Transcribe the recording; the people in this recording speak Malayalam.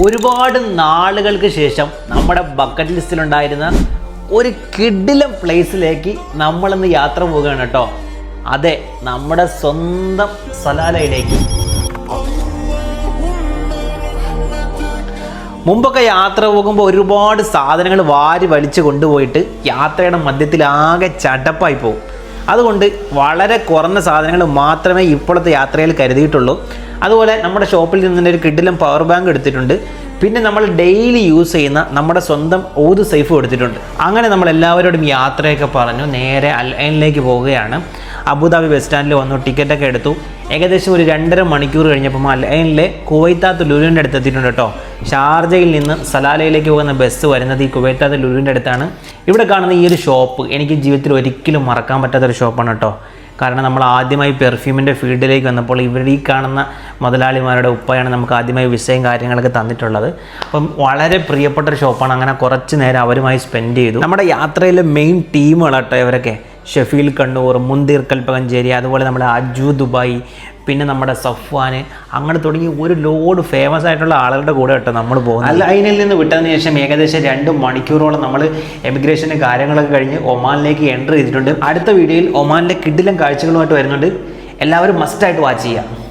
ഒരുപാട് നാളുകൾക്ക് ശേഷം നമ്മുടെ ബക്കറ്റ് ലിസ്റ്റിലുണ്ടായിരുന്ന ഒരു കിടിലം പ്ലേസിലേക്ക് നമ്മളിന്ന് യാത്ര പോവുകയാണ് കേട്ടോ. അതെ, നമ്മുടെ സ്വന്തം സലാലയിലേക്ക്. മുമ്പൊക്കെ യാത്ര പോകുമ്പോൾ ഒരുപാട് സാധനങ്ങൾ വാരി വലിച്ചു കൊണ്ടുപോയിട്ട് യാത്രയുടെ മധ്യത്തിൽ ആകെ ചടപ്പായി പോകും. അതുകൊണ്ട് വളരെ കുറഞ്ഞ സാധനങ്ങൾ മാത്രമേ ഇപ്പോഴത്തെ യാത്രയിൽ കരുതിയിട്ടുള്ളൂ. അതുപോലെ നമ്മുടെ ഷോപ്പിൽ നിന്ന് ഒരു കിടിലം പവർ ബാങ്ക് എടുത്തിട്ടുണ്ട്. പിന്നെ നമ്മൾ ഡെയിലി യൂസ് ചെയ്യുന്ന നമ്മുടെ സ്വന്തം ഊത് സേഫ് എടുത്തിട്ടുണ്ട്. അങ്ങനെ നമ്മൾ എല്ലാവരോടും യാത്രയൊക്കെ പറഞ്ഞു നേരെ അൽ ഐനിലേക്ക് പോവുകയാണ്. അബുദാബി ബസ് സ്റ്റാൻഡിൽ വന്നു, ടിക്കറ്റൊക്കെ എടുത്തു. ഏകദേശം ഒരു 2.5 മണിക്കൂർ കഴിഞ്ഞപ്പോൾ അൽ ഐനിലെ കുവൈത്താത്ത് ലുലുവിൻ്റെ അടുത്ത് എത്തിയിട്ടുണ്ട് കേട്ടോ. ഷാർജയിൽ നിന്ന് സലാലയിലേക്ക് പോകുന്ന ബസ് വരുന്നത് ഈ കുവൈത്താത്ത് ലുലുവിൻ്റെ അടുത്താണ്. ഇവിടെ കാണുന്ന ഈ ഒരു ഷോപ്പ് എനിക്ക് ജീവിതത്തിൽ ഒരിക്കലും മറക്കാൻ പറ്റാത്തൊരു ഷോപ്പാണ് കേട്ടോ. കാരണം നമ്മൾ ആദ്യമായി പെർഫ്യൂമിൻ്റെ ഫീൽഡിലേക്ക് വന്നപ്പോൾ ഇവിടെ ഈ കാണുന്ന മുതലാളിമാരുടെ ഉപ്പയാണ് നമുക്ക് ആദ്യമായി വിഷയം കാര്യങ്ങളൊക്കെ തന്നിട്ടുള്ളത്. അപ്പം വളരെ പ്രിയപ്പെട്ട ഒരു ഷോപ്പാണ്. അങ്ങനെ കുറച്ച് നേരം അവരുമായി സ്പെൻഡ് ചെയ്തു. നമ്മുടെ യാത്രയിലെ മെയിൻ ടീമുകൾ കേട്ടോ ഇവരൊക്കെ. ഷെഫീൽ കണ്ണൂർ, മുന്തിർ കൽപ്പകഞ്ചേരി, അതുപോലെ നമ്മുടെ അജു ദുബായ്, പിന്നെ നമ്മുടെ സഫ്വാൻ, അങ്ങനെ തുടങ്ങി ഒരു ലോഡ് ഫേമസ് ആയിട്ടുള്ള ആളുകളുടെ കൂടെ കേട്ടോ നമ്മൾ പോകുന്നത്. അൽ ഐനിൽ നിന്ന് വിട്ടതിന് ശേഷം ഏകദേശം 2 മണിക്കൂറോളം നമ്മൾ എമിഗ്രേഷൻ്റെ കാര്യങ്ങളൊക്കെ കഴിഞ്ഞ് ഒമാനിലേക്ക് എൻ്റർ ചെയ്തിട്ടുണ്ട്. അടുത്ത വീഡിയോയിൽ ഒമാനിലെ കിടിലം കാഴ്ചകളുമായിട്ട് വരുന്നുണ്ട്. എല്ലാവരും മസ്റ്റായിട്ട് വാച്ച് ചെയ്യുക.